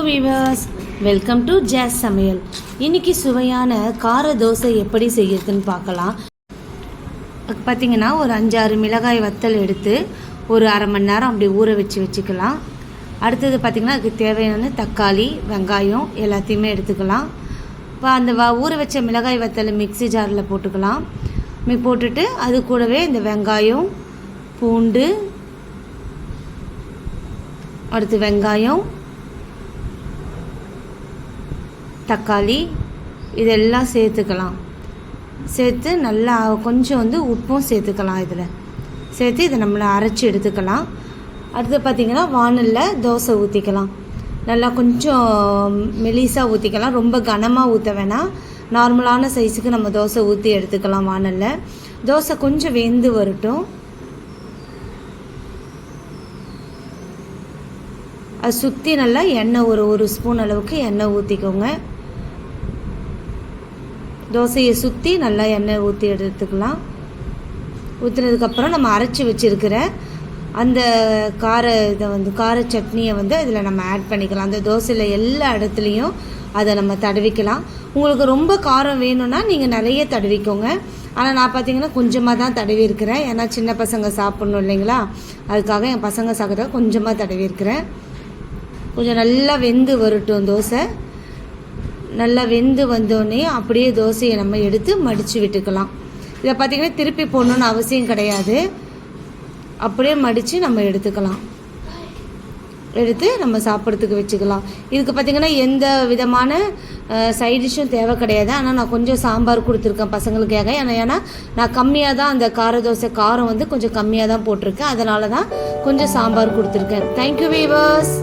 Viewers, welcome to ஜாஸ் சமையல். இன்னைக்கு சுவையான கார தோசை எப்படி செய்யறதுன்னு பார்க்கலாம். பார்த்தீங்கன்னா ஒரு 5-6 மிளகாய் வத்தல் எடுத்து ஒரு அரை மணி நேரம் அப்படி ஊற வச்சுக்கலாம். அடுத்தது பார்த்திங்கன்னா அதுக்கு தேவையான தக்காளி, வெங்காயம் எல்லாத்தையுமே எடுத்துக்கலாம். இப்போ அந்த ஊற வச்ச மிளகாய் வத்தல் மிக்ஸி ஜாரில் போட்டுக்கலாம். போட்டுட்டு அது கூடவே இந்த வெங்காயம், பூண்டு, அடுத்து வெங்காயம், தக்காளி இதெல்லாம் சேர்த்துக்கலாம். சேர்த்து நல்லா கொஞ்சம் உப்பும் சேர்த்துக்கலாம். இதில் சேர்த்து இதை நம்மளை அரைச்சி எடுத்துக்கலாம். அடுத்து பார்த்திங்கன்னா வானலில் தோசை ஊற்றிக்கலாம். நல்லா கொஞ்சம் மெலிசாக ஊற்றிக்கலாம், ரொம்ப கனமாக ஊற்ற வேணாம். நார்மலான சைஸுக்கு நம்ம தோசை ஊற்றி எடுத்துக்கலாம். வானலில் தோசை கொஞ்சம் வெந்து வரட்டும். அது சுற்றி நல்லா எண்ணெய் ஒரு ஸ்பூன் அளவுக்கு எண்ணெய் ஊற்றிக்கோங்க. தோசையை சுற்றி நல்லா எண்ணெய் ஊற்றி எடுத்துக்கலாம். ஊற்றுனதுக்கப்புறம் நம்ம அரைச்சி வச்சுருக்கிற அந்த கார சட்னியை இதில் நம்ம ஆட் பண்ணிக்கலாம். அந்த தோசையில் எல்லா இடத்துலையும் அதை நம்ம தடவிக்கலாம். உங்களுக்கு ரொம்ப காரம் வேணும்னா நீங்கள் நிறைய தடவிக்கோங்க. ஆனால் நான் பார்த்திங்கன்னா கொஞ்சமாக தான் தடவி இருக்கிறேன். ஏன்னா சின்ன பசங்க சாப்பிட்ணும் இல்லைங்களா, அதுக்காக என் பசங்க சாப்பிட்றத கொஞ்சமாக தடவி இருக்கிறேன். கொஞ்சம் நல்லா வெந்து வரட்டும். தோசை நல்லா வெந்து வந்தோடனே அப்படியே தோசையை நம்ம எடுத்து மடித்து விட்டுக்கலாம். இதை பார்த்திங்கன்னா திருப்பி போடணுன்னு அவசியம் கிடையாது. அப்படியே மடித்து நம்ம எடுத்துக்கலாம். எடுத்து நம்ம சாப்பிட்றதுக்கு வச்சுக்கலாம். இதுக்கு பார்த்திங்கன்னா எந்த விதமான சைட் டிஷ்ஷும் தேவை கிடையாது. ஆனால் நான் கொஞ்சம் சாம்பார் கொடுத்துருக்கேன் பசங்களுக்காக. ஏன்னா நான் கம்மியாக தான் அந்த கார தோசை காரம் கொஞ்சம் கம்மியாக தான் போட்டிருக்கேன். அதனால தான் கொஞ்சம் சாம்பார் கொடுத்துருக்கேன். Thank you viewers.